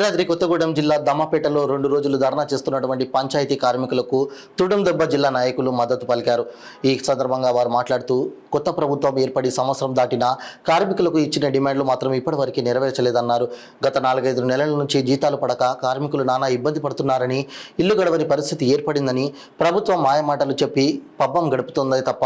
భద్రాద్రి కొత్తగూడెం జిల్లా దమ్మపేటలో 2 రోజులు ధర్నా చేస్తున్నటువంటి పంచాయతీ కార్మికులకు తుడుందెబ్బ జిల్లా నాయకులు మద్దతు పలికారు. ఈ సందర్భంగా వారు మాట్లాడుతూ కొత్త ప్రభుత్వం ఏర్పడి సంవత్సరం దాటినా కార్మికులకు ఇచ్చిన డిమాండ్లు మాత్రం ఇప్పటివరకు నెరవేర్చలేదన్నారు. గత 4-5 నెలల నుంచి జీతాలు పడక కార్మికులు నానా ఇబ్బంది పడుతున్నారని, ఇల్లు గడవని పరిస్థితి ఏర్పడిందని, ప్రభుత్వం మాయమాటలు చెప్పి పబ్బం గడుపుతుందే తప్ప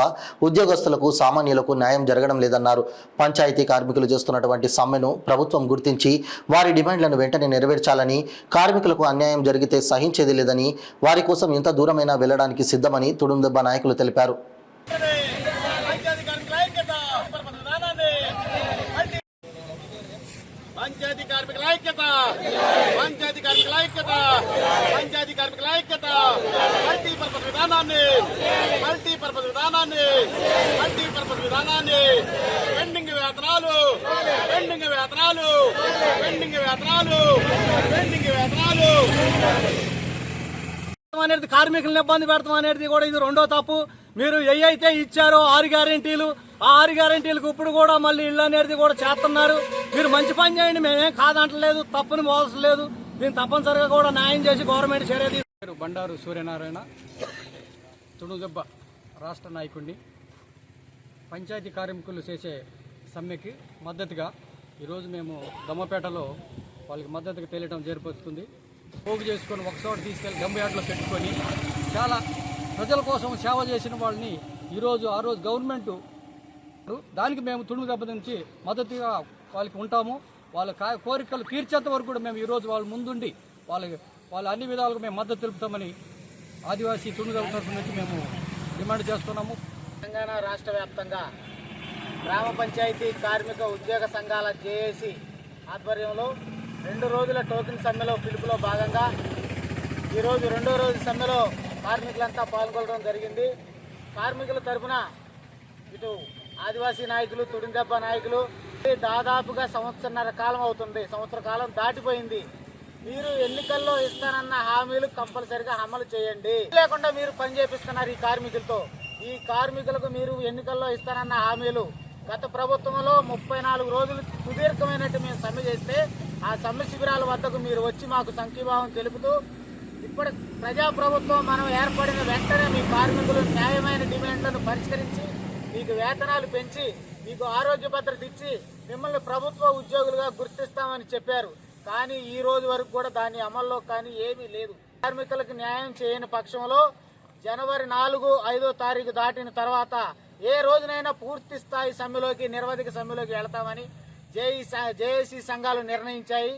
ఉద్యోగస్తులకు సామాన్యులకు న్యాయం జరగడం లేదన్నారు. పంచాయతీ కార్మికులు చేస్తున్నటువంటి సమ్మెను ప్రభుత్వం గుర్తించి వారి డిమాండ్లను వెంటనే నెరవేర్చాలని, కార్మికులకు అన్యాయం జరిగితే సహించేది లేదని, వారి కోసం ఎంత దూరమైనా వెళ్లడానికి సిద్ధమని తుడుందెబ్బ నాయకులు తెలిపారు. పంచాయతీ కార్మికుల ఐక్యత, పంచాయతీ కార్మికుల ఐక్యత, పంచాయతీ కార్మికుల ఐక్యత. మల్టీపర్పస్ విధానాన్ని, మల్టీపర్పస్ విధానాన్ని, మల్టీపర్పస్ విధానాన్ని. పెండింగ్ వేతనాలు, పెండింగ్ వేతనాలు, పెండింగ్ వేతనాలు, పెండింగ్ వేతనాలు అనేది కార్మికులను ఇబ్బంది పెడతాం అనేది కూడా ఇది రెండో తప్పు. మీరు ఏవైతే ఇచ్చారో 6 గ్యారెంటీలు, ఆ 6 గ్యారెంటీలకు ఇప్పుడు కూడా మళ్ళీ ఇళ్ళు అనేది కూడా చేస్తున్నారు. మీరు మంచి పని చేయండి, మేమేం కాదంటలేదు, తప్పుని మోసలేదు. దీన్ని తప్పనిసరిగా కూడా న్యాయం చేసి గవర్నమెంట్ చర్య తీసుకున్నారు. బండారు సూర్యనారాయణ, తుడుందెబ్బ రాష్ట్ర నాయకుడిని. పంచాయతీ కార్మికులు చేసే సమ్మెకి మద్దతుగా ఈరోజు మేము దమ్మపేటలో వాళ్ళకి మద్దతుగా తెలియడం జరిపిస్తుంది. పోగు చేసుకొని ఒకచోట తీసుకెళ్లి గంబయార్డ్లో పెట్టుకొని చాలా ప్రజల కోసం సేవ చేసిన వాళ్ళని ఈరోజు ఆ రోజు గవర్నమెంట్ దానికి మేము తుడుందెబ్బ నుంచి మద్దతుగా వాళ్ళకి ఉంటాము. వాళ్ళ కోరికలు తీర్చేంత వరకు కూడా మేము ఈరోజు వాళ్ళ ముందుండి వాళ్ళ అన్ని విధాలుగా మేము మద్దతు తెలుపుతామని ఆదివాసీ తుడుందెబ్బ తరఫు నుంచి మేము డిమాండ్ చేస్తున్నాము. తెలంగాణ రాష్ట్ర వ్యాప్తంగా గ్రామ పంచాయతీ కార్మిక ఉద్యోగ సంఘాల జేఏసీ ఆధ్వర్యంలో 2 రోజుల టోకెన్ సమ్మెలో పిలుపులో భాగంగా ఈరోజు 2వ రోజు సమ్మెలో కార్మికులంతా పాల్గొనడం జరిగింది. కార్మికుల తరఫున ఇటు ఆదివాసీ నాయకులు, తుడుందెబ్బ నాయకులు దాదాపుగా సంవత్సరన్నర కాలం అవుతుంది, సంవత్సర కాలం దాటిపోయింది. మీరు ఎన్నికల్లో ఇస్తానన్న హామీలు కంపల్సరిగా అమలు చేయండి. లేకుండా మీరు పని చేపిస్తున్నారు ఈ కార్మికులతో. ఈ కార్మికులకు మీరు ఎన్నికల్లో ఇస్తానన్న హామీలు గత ప్రభుత్వంలో 34 రోజులు సుదీర్ఘమైనట్టు మేము సమ్మె చేస్తే ఆ సమ్మె శిబిరాల వద్దకు మీరు వచ్చి మాకు సంఘీభావం తెలుపుతూ ఇప్పుడు ప్రజాప్రభుత్వం మనం ఏర్పడిన వెంటనే మీ కార్మికులు న్యాయమైన డిమాండ్లను పరిష్కరించి మీకు వేతనాలు పెంచి మీకు ఆరోగ్య భద్రత ఇచ్చి మిమ్మల్ని ప్రభుత్వ ఉద్యోగులుగా గుర్తిస్తామని చెప్పారు. కానీ ఈ రోజు వరకు కూడా దాని అమల్లో కానీ ఏమీ లేదు. కార్మికులకు న్యాయం చేయని పక్షంలో జనవరి 4, 5వ తారీఖు దాటిన తర్వాత ఏ రోజునైనా పూర్తి స్థాయి సమ్మెలోకి, నిరవధిక సమ్మెలోకి వెళతామని జేఏసీ సంఘాలు నిర్ణయించాయి.